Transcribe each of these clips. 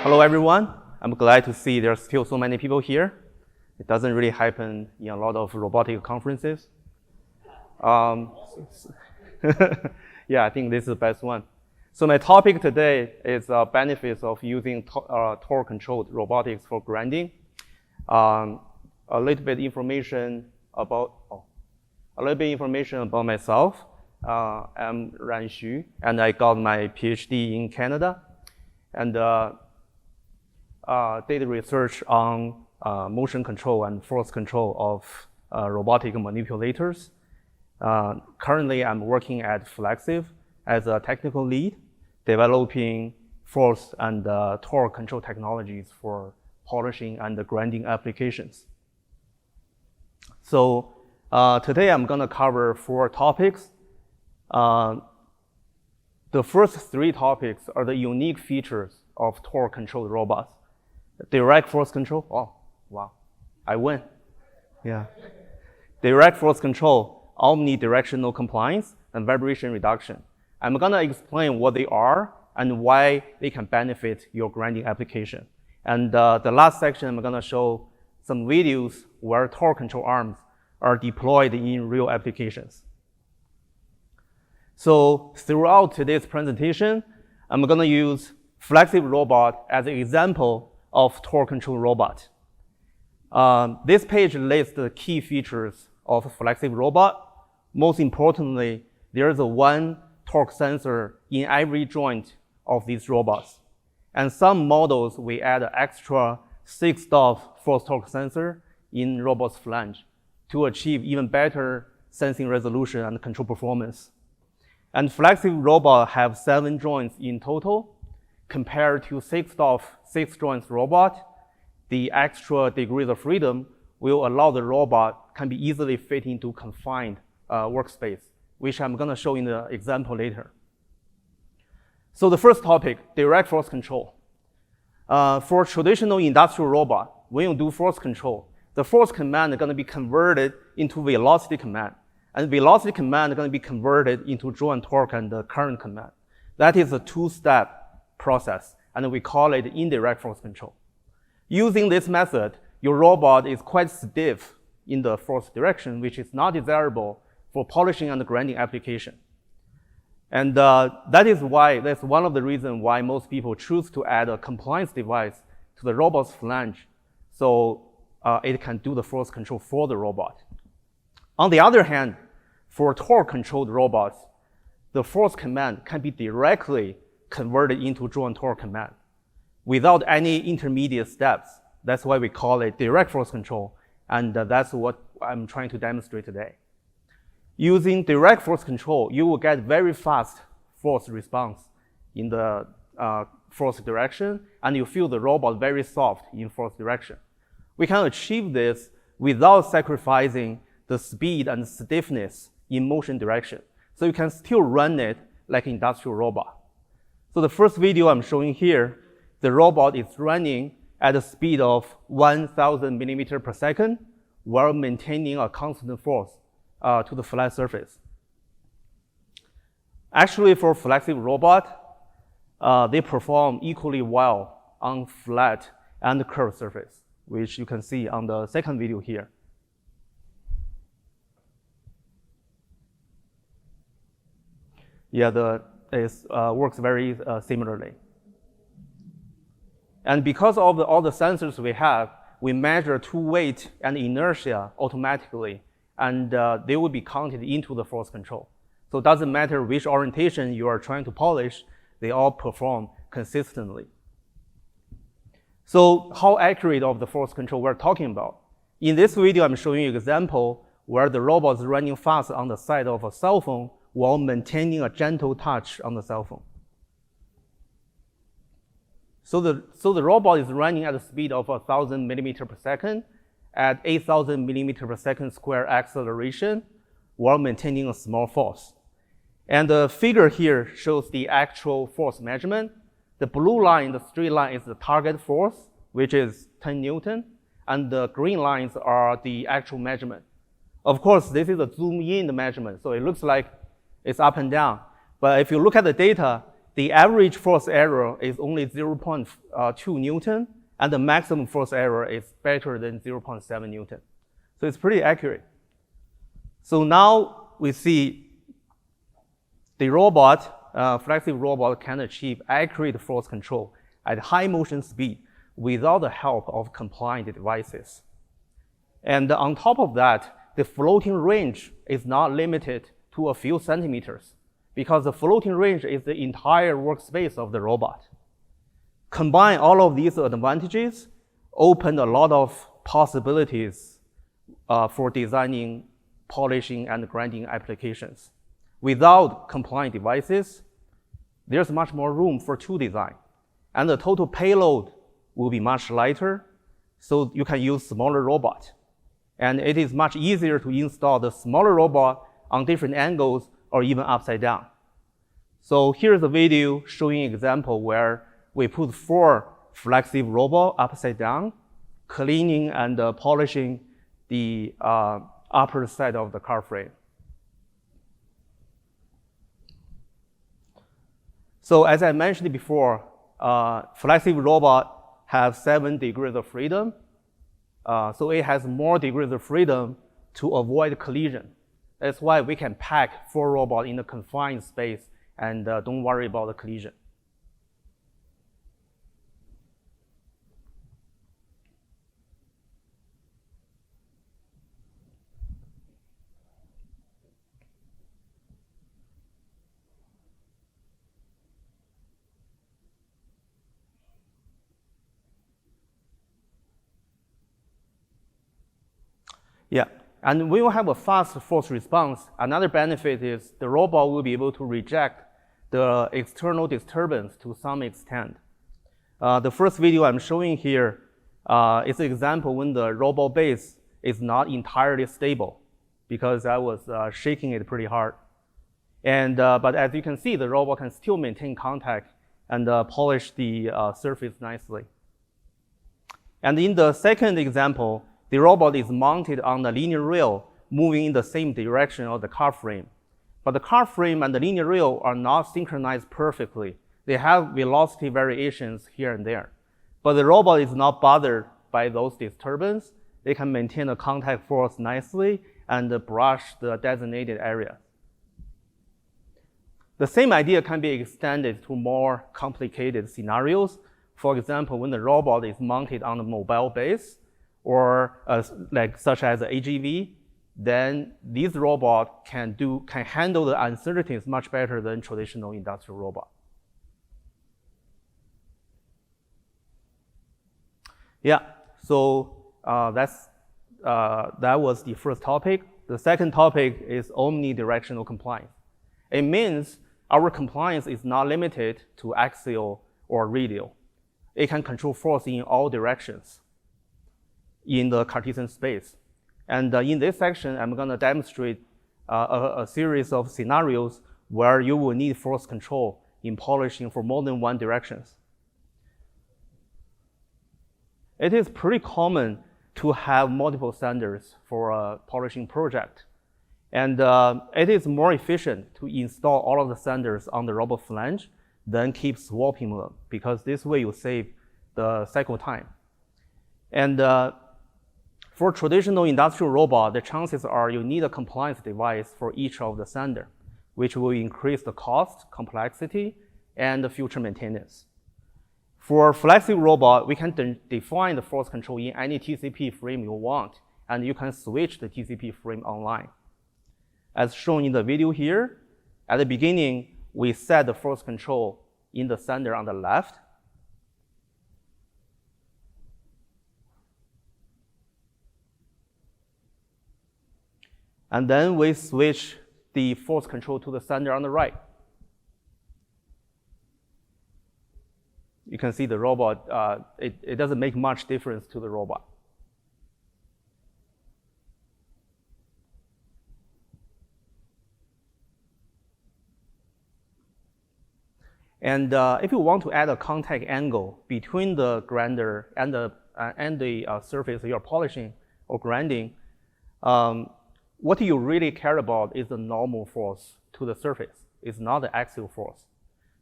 Hello, everyone. I'm glad to see there's still so many people here. It doesn't really happen in a lot of robotic conferences. Yeah, I think this is the best one. So my topic today is benefits of using torque-controlled robotics for grinding. A little bit information about myself. I'm Ran Xu, and I got my PhD in Canada, and did research on motion control and force control of robotic manipulators. Currently, I'm working at Flexiv as a technical lead, developing force and torque control technologies for polishing and grinding applications. So today I'm going to cover 4 topics. The first 3 topics are the unique features of torque-controlled robots. Direct force control. Oh, wow, I win. Yeah. Direct force control, omnidirectional compliance, and vibration reduction. I'm going to explain what they are and why they can benefit your grinding application. And the last section, I'm going to show some videos where torque control arms are deployed in real applications. So throughout today's presentation, I'm going to use Flexiv Robot as an example of torque control robot. This page lists the key features of Flexiv Robot. Most importantly, there is a 1 torque sensor in every joint of these robots. And some models, we add an extra 6-stop force torque sensor in robot's flange to achieve even better sensing resolution and control performance. And Flexiv Robot have 7 joints in total. Compared to 6-stop 6-joints robot, the extra degrees of freedom will allow the robot can be easily fit into confined workspace, which I'm going to show in the example later. So the first topic, direct force control. For traditional industrial robot, when you do force control, the force command is going to be converted into velocity command. And velocity command is going to be converted into draw and torque and the current command. That is a 2-step process, and we call it indirect force control. Using this method, your robot is quite stiff in the force direction, which is not desirable for polishing and grinding application. And that's one of the reasons why most people choose to add a compliance device to the robot's flange, so it can do the force control for the robot. On the other hand, for torque-controlled robots, the force command can be directly converted into draw and torque command without any intermediate steps. That's why we call it direct force control, and that's what I'm trying to demonstrate today. Using direct force control, you will get very fast force response in the force direction, and you feel the robot very soft in force direction. We can achieve this without sacrificing the speed and stiffness in motion direction. So you can still run it like an industrial robot. So the first video I'm showing here, the robot is running at a speed of 1,000 millimeters per second while maintaining a constant force to the flat surface. Actually, for Flexiv Robot, they perform equally well on flat and curved surface, which you can see on the second video here. Yeah, it works very similarly. And because of all the sensors we have, we measure weight and inertia automatically, and they will be counted into the force control. So it doesn't matter which orientation you are trying to polish, they all perform consistently. So how accurate of the force control we're talking about? In this video, I'm showing you an example where the robot is running fast on the side of a cell phone while maintaining a gentle touch on the cell phone. So the robot is running at a speed of 1,000 millimeters per second at 8,000 millimeters per second square acceleration while maintaining a small force. And the figure here shows the actual force measurement. The blue line, the straight line, is the target force, which is 10 Newton, and the green lines are the actual measurement. Of course, this is a zoom-in measurement, so it looks like it's up and down. But if you look at the data, the average force error is only 0.2 Newton, and the maximum force error is better than 0.7 Newton. So it's pretty accurate. So now we see the robot, Flexiv robot, can achieve accurate force control at high motion speed without the help of compliant devices. And on top of that, the floating range is not limited to a few centimeters, because the floating range is the entire workspace of the robot. Combine all of these advantages, open a lot of possibilities for designing, polishing, and grinding applications. Without compliant devices, there's much more room for tool design, and the total payload will be much lighter, so you can use smaller robot. And it is much easier to install the smaller robot on different angles or even upside down. So here's a video showing an example where we put 4 Flexiv robots upside down, cleaning and polishing the upper side of the car frame. So as I mentioned before, Flexiv robot have 7 degrees of freedom. So it has more degrees of freedom to avoid collision. That's why we can pack 4 robots in a confined space and don't worry about the collision. Yeah, and we will have a fast force response. Another benefit is the robot will be able to reject the external disturbance to some extent. The first video I'm showing here is an example when the robot base is not entirely stable, because I was shaking it pretty hard. And but as you can see, the robot can still maintain contact and polish the surface nicely. And in the second example, the robot is mounted on the linear rail, moving in the same direction of the car frame. But the car frame and the linear rail are not synchronized perfectly. They have velocity variations here and there. But the robot is not bothered by those disturbances. They can maintain a contact force nicely and brush the designated area. The same idea can be extended to more complicated scenarios. For example, when the robot is mounted on a mobile base, or such as an AGV, then these robots can handle the uncertainties much better than traditional industrial robot. Yeah, so that was the first topic. The second topic is omnidirectional compliance. It means our compliance is not limited to axial or radial. It can control force in all directions in the Cartesian space. And in this section, I'm going to demonstrate a series of scenarios where you will need force control in polishing for more than one directions. It is pretty common to have multiple sanders for a polishing project. And it is more efficient to install all of the sanders on the robot flange than keep swapping them, because this way you save the cycle time. And for traditional industrial robot, the chances are you need a compliance device for each of the sander, which will increase the cost, complexity, and the future maintenance. For Flexiv robot, we can define the force control in any TCP frame you want, and you can switch the TCP frame online. As shown in the video here, at the beginning, we set the force control in the sander on the left. And then we switch the force control to the sander on the right. You can see the robot, it doesn't make much difference to the robot. And if you want to add a contact angle between the grinder and the surface you're polishing or grinding, what you really care about is the normal force to the surface. It's not the axial force.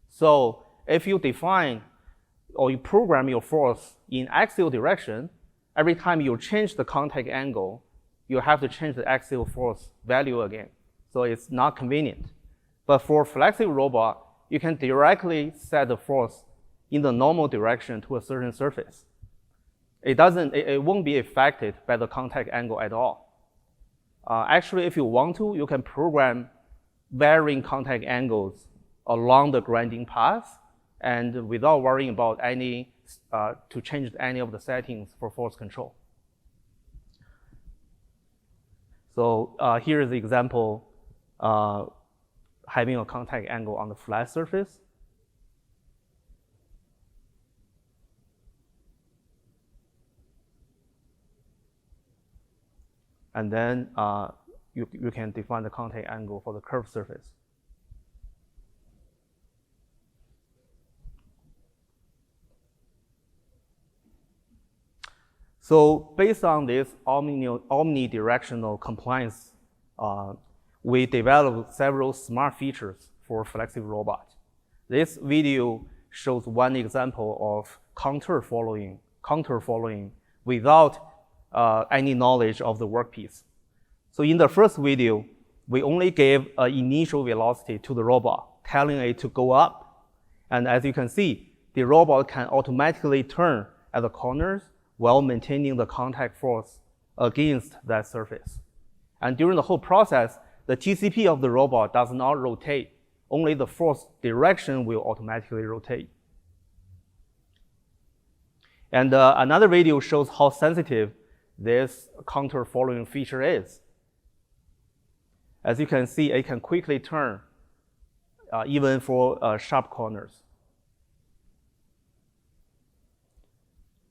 So if you define or you program your force in axial direction, every time you change the contact angle, you have to change the axial force value again. So it's not convenient. But for Flexiv robot, you can directly set the force in the normal direction to a certain surface. It won't be affected by the contact angle at all. Actually, if you want to, you can program varying contact angles along the grinding path and without worrying about to change any of the settings for force control. So here is the example having a contact angle on the flat surface. And then you can define the contact angle for the curved surface. So based on this omnidirectional compliance, we developed several smart features for Flexiv robot. This video shows one example of contour following without any knowledge of the workpiece. So in the first video, we only gave an initial velocity to the robot, telling it to go up. And as you can see, the robot can automatically turn at the corners while maintaining the contact force against that surface. And during the whole process, the TCP of the robot does not rotate. Only the force direction will automatically rotate. And another video shows how sensitive this contour following feature is. As you can see, it can quickly turn even for sharp corners.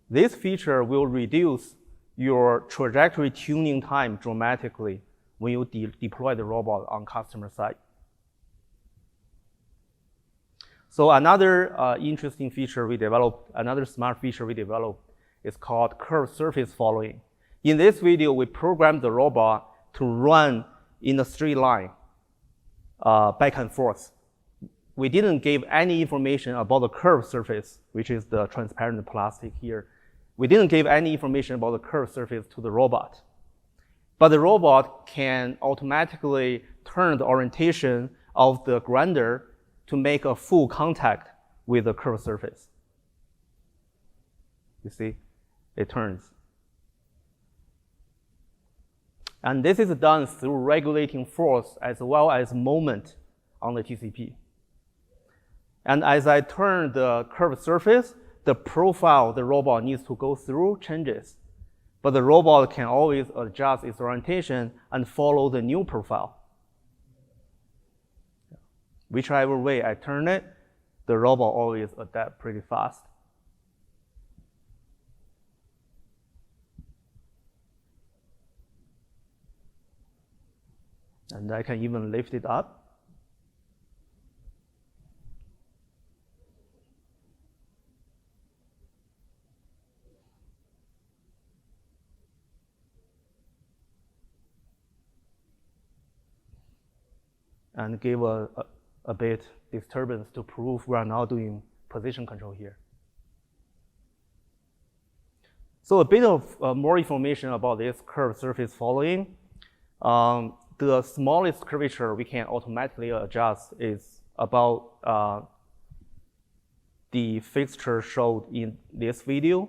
This feature will reduce your trajectory tuning time dramatically when you deploy the robot on customer site. So another interesting feature we developed, another smart feature we developed is called curved surface following. In this video, we programmed the robot to run in a straight line back and forth. We didn't give any information about the curved surface, which is the transparent plastic here. We didn't give any information about the curved surface to the robot. But the robot can automatically turn the orientation of the grinder to make a full contact with the curved surface. You see, it turns. And this is done through regulating force as well as moment on the TCP. And as I turn the curved surface, the profile the robot needs to go through changes. But the robot can always adjust its orientation and follow the new profile. Whichever way I turn it, the robot always adapts pretty fast. And I can even lift it up. And give a bit disturbance to prove we are now doing position control here. So a bit of more information about this curved surface following. The smallest curvature we can automatically adjust is about the fixture showed in this video.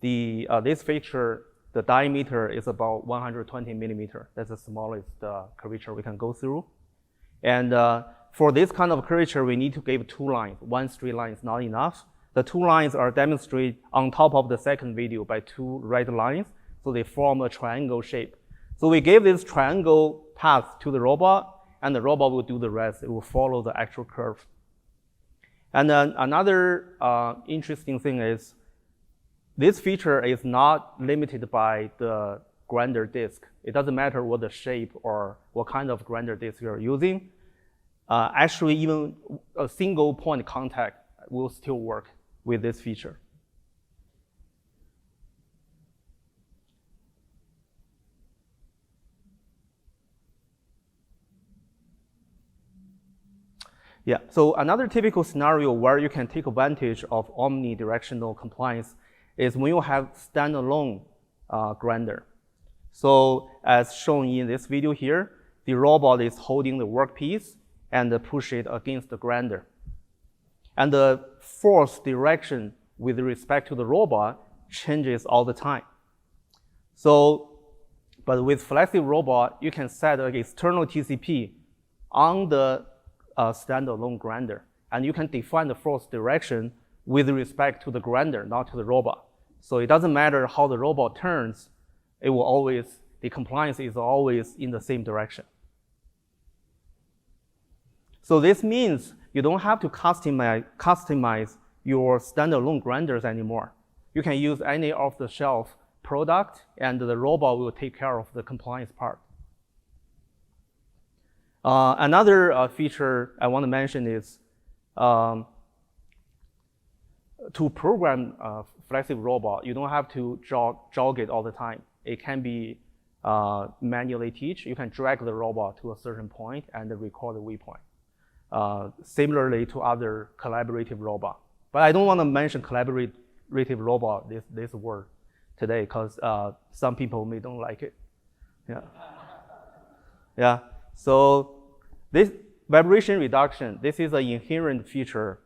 This fixture, the diameter is about 120 millimeter. That's the smallest curvature we can go through. And for this kind of curvature, we need to give two lines. One straight line is not enough. The two lines are demonstrated on top of the second video by two red lines, so they form a triangle shape. So we gave this triangle path to the robot, and the robot will do the rest. It will follow the actual curve. And then another interesting thing is this feature is not limited by the grinder disk. It doesn't matter what the shape or what kind of grinder disk you're using. Actually, even a single point contact will still work with this feature. Yeah, so another typical scenario where you can take advantage of omnidirectional compliance is when you have standalone grinder. So as shown in this video here, the robot is holding the workpiece and push it against the grinder. And the force direction with respect to the robot changes all the time. So, but with Flexiv Robot, you can set an external TCP on the standalone grinder, and you can define the force direction with respect to the grinder, not to the robot. So it doesn't matter how the robot turns, the compliance is always in the same direction. So this means you don't have to customize your standalone grinders anymore. You can use any off-the-shelf product, and the robot will take care of the compliance part. Another feature I want to mention is to program Flexiv Robot, you don't have to jog it all the time. It can be manually teach. You can drag the robot to a certain point and record the waypoint. Similarly to other collaborative robot. But I don't want to mention collaborative robot, this word today, because some people may don't like it. Yeah. Yeah. So this vibration reduction, this is an inherent feature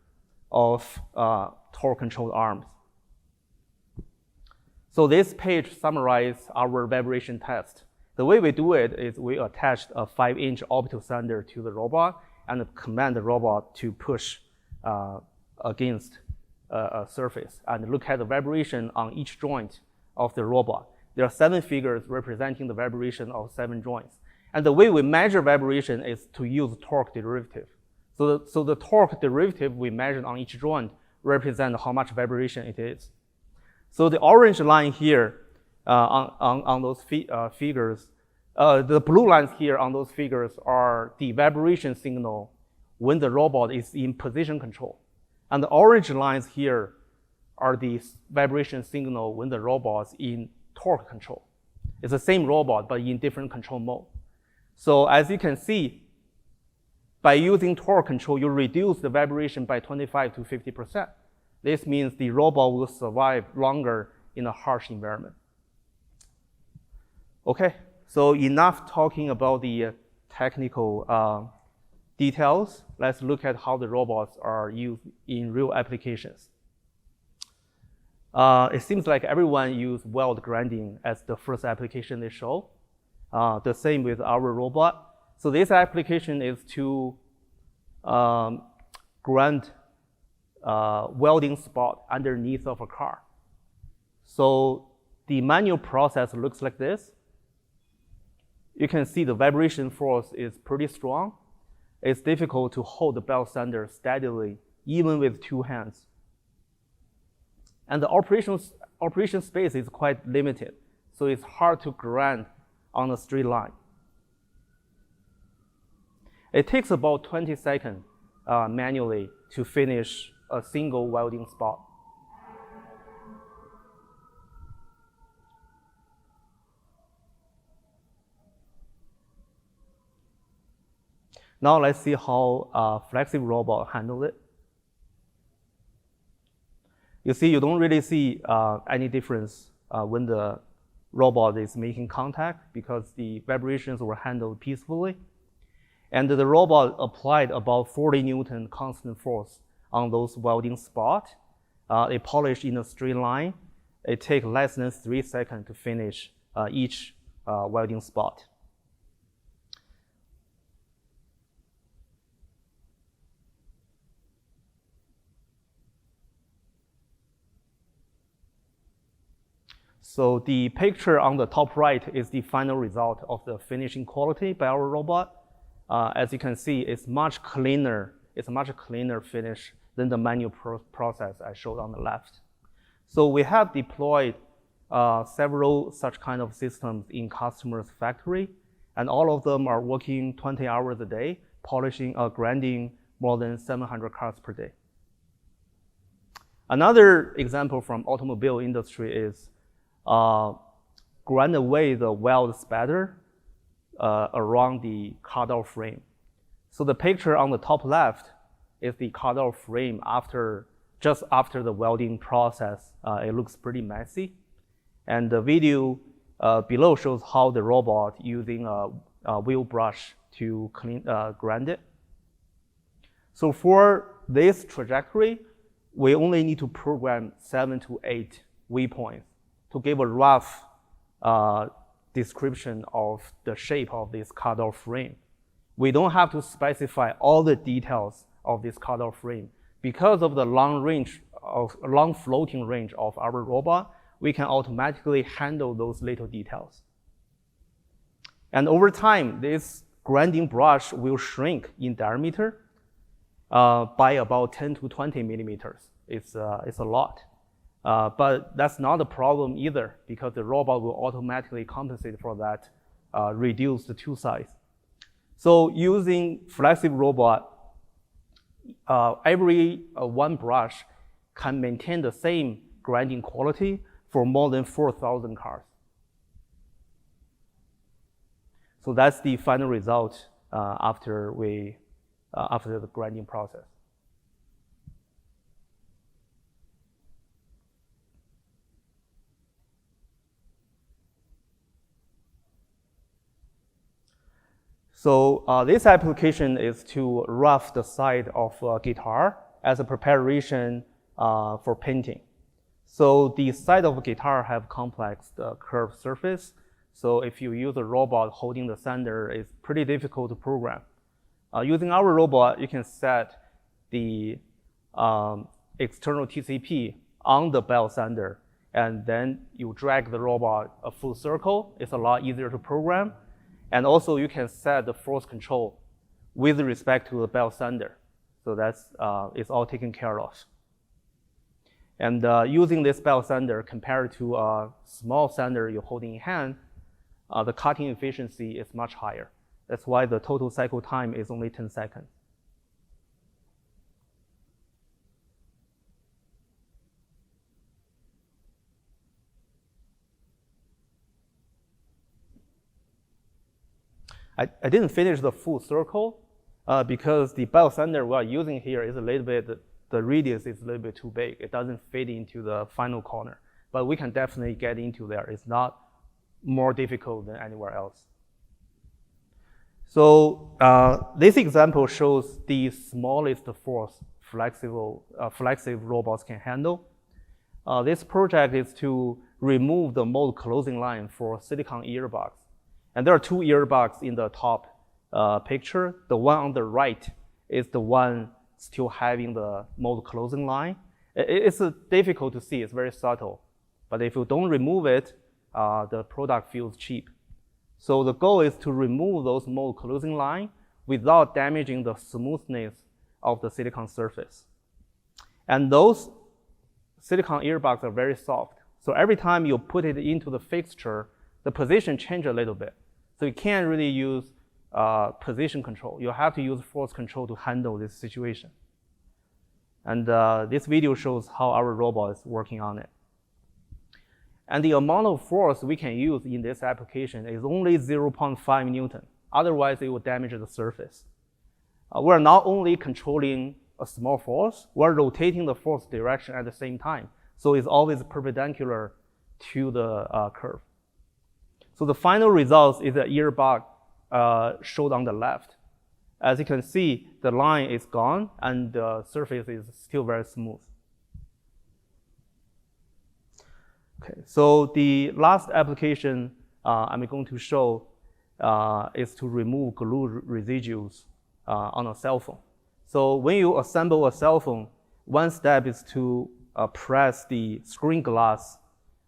of torque-controlled arms. So this page summarizes our vibration test. The way we do it is we attach a 5-inch orbital sander to the robot and command the robot to push against a surface and look at the vibration on each joint of the robot. There are 7 figures representing the vibration of 7 joints. And the way we measure vibration is to use torque derivative. So the torque derivative we measure on each joint represents how much vibration it is. So the orange line here on those figures, the blue lines here on those figures are the vibration signal when the robot is in position control. And the orange lines here are the vibration signal when the robot is in torque control. It's the same robot, but in different control mode. So as you can see, by using torque control, you reduce the vibration by 25 to 50%. This means the robot will survive longer in a harsh environment. Okay, so enough talking about the technical details. Let's look at how the robots are used in real applications. It seems like everyone used weld grinding as the first application they show. The same with our robot. So this application is to grind welding spot underneath of a car. So the manual process looks like this. You can see the vibration force is pretty strong. It's difficult to hold the belt sander steadily, even with 2 hands. And the operation space is quite limited, so it's hard to grind on a straight line. It takes about 20 seconds manually to finish a single welding spot. Now let's see how Flexiv Robot handles it. You see, you don't really see any difference when the robot is making contact because the vibrations were handled peacefully. And the robot applied about 40 Newton constant force on those welding spots. It polished in a straight line. It takes less than 3 seconds to finish each welding spot. So the picture on the top right is the final result of the finishing quality by our robot. As you can see, it's much cleaner. It's a much cleaner finish than the manual process I showed on the left. So we have deployed several such kind of systems in customers' factory, and all of them are working 20 hours a day, polishing or grinding more than 700 cars per day. Another example from automobile industry is grind away the weld spatter around the car door frame. So the picture on the top left is the cutout frame just after the welding process. It looks pretty messy. And the video below shows how the robot using a wheel brush to grind it. So for this trajectory, we only need to program 7 to 8 waypoints to give a rough description of the shape of this cutout frame. We don't have to specify all the details of this cutout frame. Because of the long floating range of our robot, we can automatically handle those little details. And over time, this grinding brush will shrink in diameter by about 10 to 20 millimeters. It's a lot. But that's not a problem either, because the robot will automatically compensate for that reduced tool size. So using Flexiv Robot, every one brush can maintain the same grinding quality for more than 4,000 cars. So that's the final result after the grinding process. So this application is to rough the side of a guitar as a preparation for painting. So the side of a guitar have complex curved surface. So if you use a robot holding the sander, it's pretty difficult to program. Using our robot, you can set the external TCP on the belt sander, and then you drag the robot a full circle. It's a lot easier to program. And also you can set the force control with respect to the belt sander. So that's it's all taken care of. And using this belt sander compared to a small sander you're holding in hand, the cutting efficiency is much higher. That's why the total cycle time is only 10 seconds. I didn't finish the full circle because the belt sander we are using here is a little bit, the radius is a little bit too big. It doesn't fit into the final corner, but we can definitely get into there. It's not more difficult than anywhere else. So this example shows the smallest force Flexiv robots can handle. This project is to remove the mold closing line for silicon earbuds. And there are two earbuds in the top picture. The one on the right is the one still having the mold closing line. It's difficult to see, it's very subtle. But if you don't remove it, the product feels cheap. So the goal is to remove those mold closing line without damaging the smoothness of the silicon surface. And those silicon earbuds are very soft. So every time you put it into the fixture, the position changes a little bit. So you can't really use position control. You have to use force control to handle this situation. And this video shows how our robot is working on it. And the amount of force we can use in this application is only 0.5 Newton. Otherwise, it will damage the surface. We're not only controlling a small force, we're rotating the force direction at the same time. So it's always perpendicular to the curve. So the final result is the earbud showed on the left. As you can see, the line is gone and the surface is still very smooth. Okay, so the last application I'm going to show is to remove glue residues on a cell phone. So when you assemble a cell phone, one step is to press the screen glass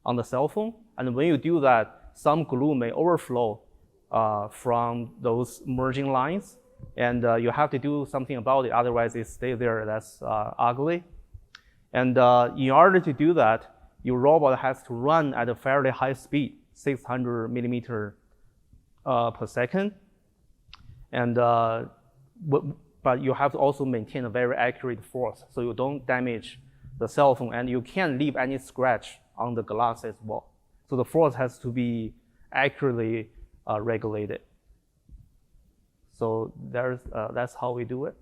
on the cell phone. And when you do that, some glue may overflow from those merging lines. And you have to do something about it, otherwise it stays there. That's ugly. And in order to do that, your robot has to run at a fairly high speed, 600 millimeter per second. And but you have to also maintain a very accurate force so you don't damage the cell phone and you can't leave any scratch on the glass as well. So the force has to be accurately regulated. So that's how we do it.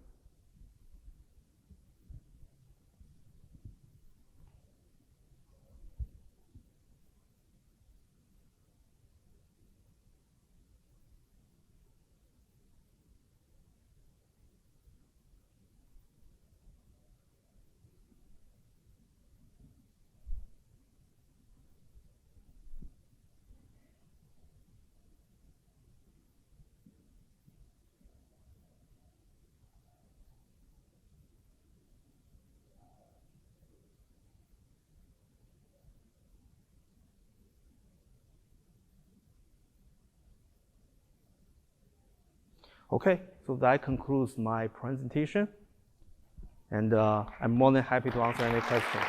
Okay, so that concludes my presentation. And I'm more than happy to answer any questions.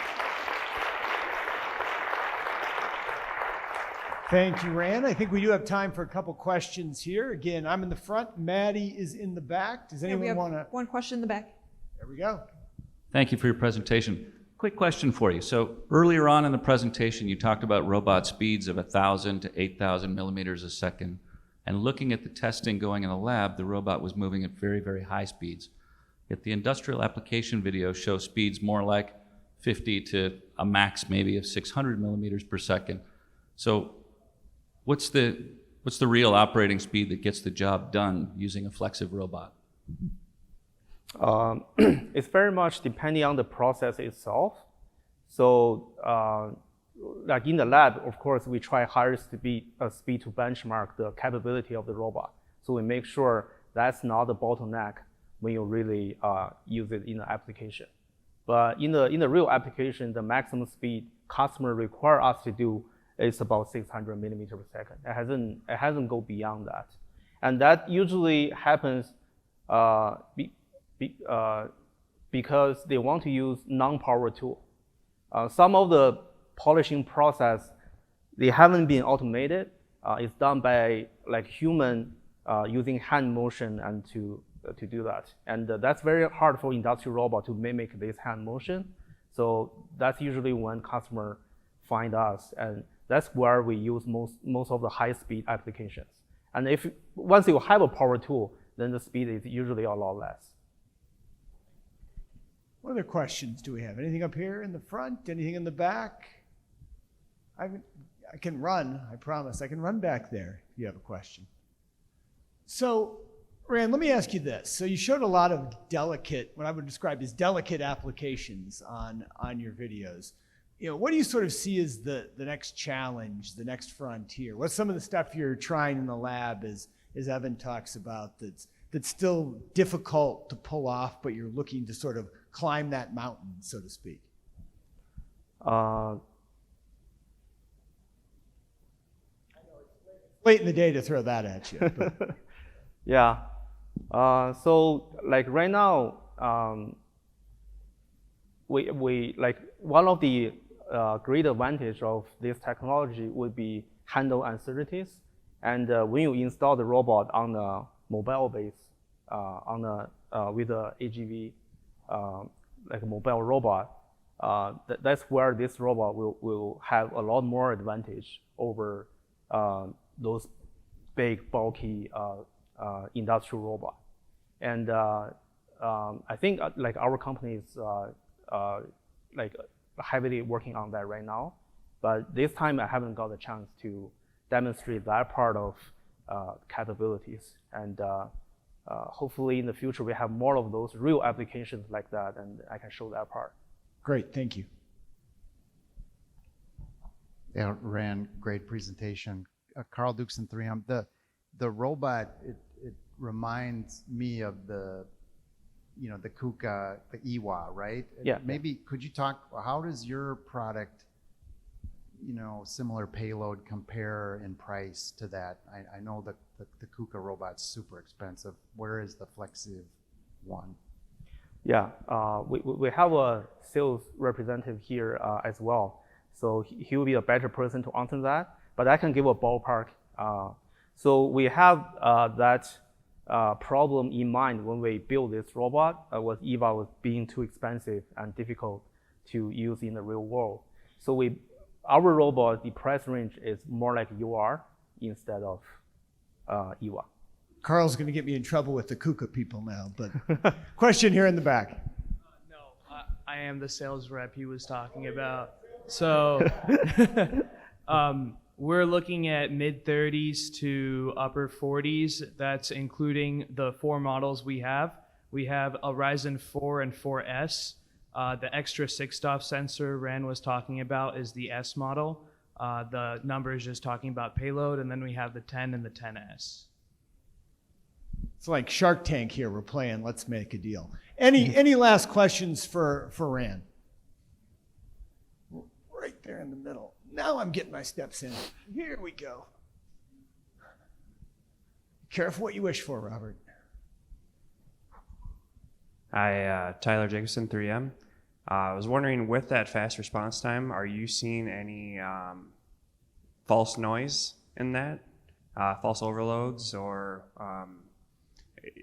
Thank you, Rand. I think we do have time for a couple questions here. Again, I'm in the front. Maddie is in the back. Does anyone want to? One question in the back. There we go. Thank you for your presentation. Quick question for you. So earlier on in the presentation, you talked about robot speeds of 1,000 to 8,000 millimeters a second. And looking at the testing going in the lab, the robot was moving at very, very high speeds. Yet the industrial application videos show speeds more like 50 to a max maybe of 600 millimeters per second. So what's the real operating speed that gets the job done using a Flexiv robot? It's very much depending on the process itself. So like in the lab, of course, we try highest speed to benchmark the capability of the robot. So we make sure that's not the bottleneck when you really use it in the application. But in the real application, the maximum speed customer require us to do is about 600 millimeters per second. It hasn't go beyond that. And that usually happens because they want to use non-power tool. Some of the polishing process, they haven't been automated. It's done by like human using hand motion and to do that. And that's very hard for industrial robot to mimic this hand motion. So that's usually when customer find us, and that's where we use most of the high-speed applications. And once you have a power tool, then the speed is usually a lot less. What other questions do we have? Anything up here in the front? Anything in the back? I can run, I promise. I can run back there if you have a question. So, Rand, let me ask you this. So you showed a lot of delicate, what I would describe as delicate applications on your videos. You know, what do you sort of see as the next challenge, the next frontier? What's some of the stuff you're trying in the lab, as Evan talks about, that's still difficult to pull off, but you're looking to sort of climb that mountain, so to speak? Late in the day to throw that at you. But. Yeah. So like right now, we like one of the great advantage of this technology would be handle uncertainties. And when you install the robot on a mobile base, with a AGV, like a mobile robot, that's where this robot will have a lot more advantage over those big, bulky industrial robot. And I think like our company is like heavily working on that right now. But this time I haven't got the chance to demonstrate that part of capabilities. And hopefully in the future we have more of those real applications like that, and I can show that part. Great, thank you. Yeah, Rand, great presentation. Carl Dukes in 3M. The robot, it reminds me of the KUKA, the EWA, right? Yeah. Maybe could you talk, how does your product, similar payload compare in price to that? I know that the KUKA robot's super expensive. Where is the Flexiv one? Yeah, we have a sales representative here as well. So he will be a better person to answer that, but I can give a ballpark. So we have that problem in mind when we built this robot. EVA was being too expensive and difficult to use in the real world. So our robot, the price range is more like UR instead of EVA. Carl's going to get me in trouble with the KUKA people now, but question here in the back. No, I am the sales rep he was talking about. So we're looking at mid-30s to upper 40s. That's including the 4 models we have. We have a Ryzen 4 and 4S. The extra 6-stop sensor Rand was talking about is the S model. The number is just talking about payload, and then we have the 10 and the 10S. It's like Shark Tank here. We're playing Let's Make a Deal. Any last questions for Rand? Right there in the middle. Now I'm getting my steps in. Here we go. Careful what you wish for, Robert. Hi, Tyler Jacobson, 3M. I was wondering, with that fast response time, are you seeing any false noise in that, false overloads, or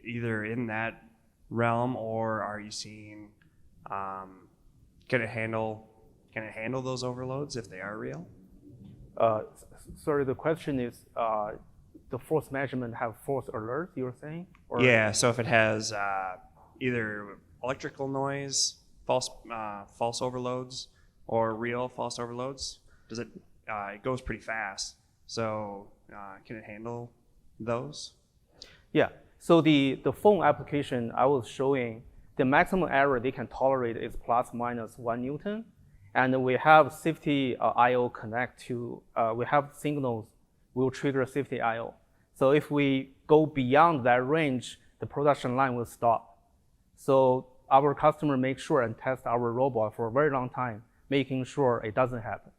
either in that realm, or are you seeing, can it handle those overloads if they are real? Sorry, the question is, the force measurement have false alerts, you were saying? Or? Yeah, so if it has either electrical noise, false overloads, or real false overloads, does it? It goes pretty fast. So can it handle those? Yeah. So the phone application I was showing, the maximum error they can tolerate is ±1 Newton, and we have safety I/O connect to. We have signals will trigger safety I/O. So if we go beyond that range, the production line will stop. So our customer makes sure and test our robot for a very long time, making sure it doesn't happen.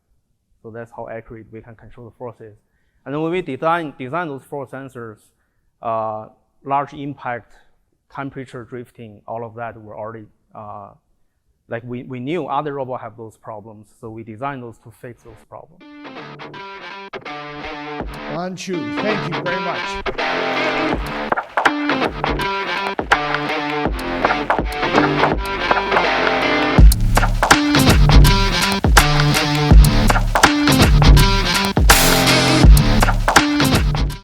So that's how accurate we can control the forces. And then when we design those force sensors, large impact, temperature drifting, all of that were already, like we knew other robots have those problems, so we designed those to fix those problems. Ron Chu, thank you very much.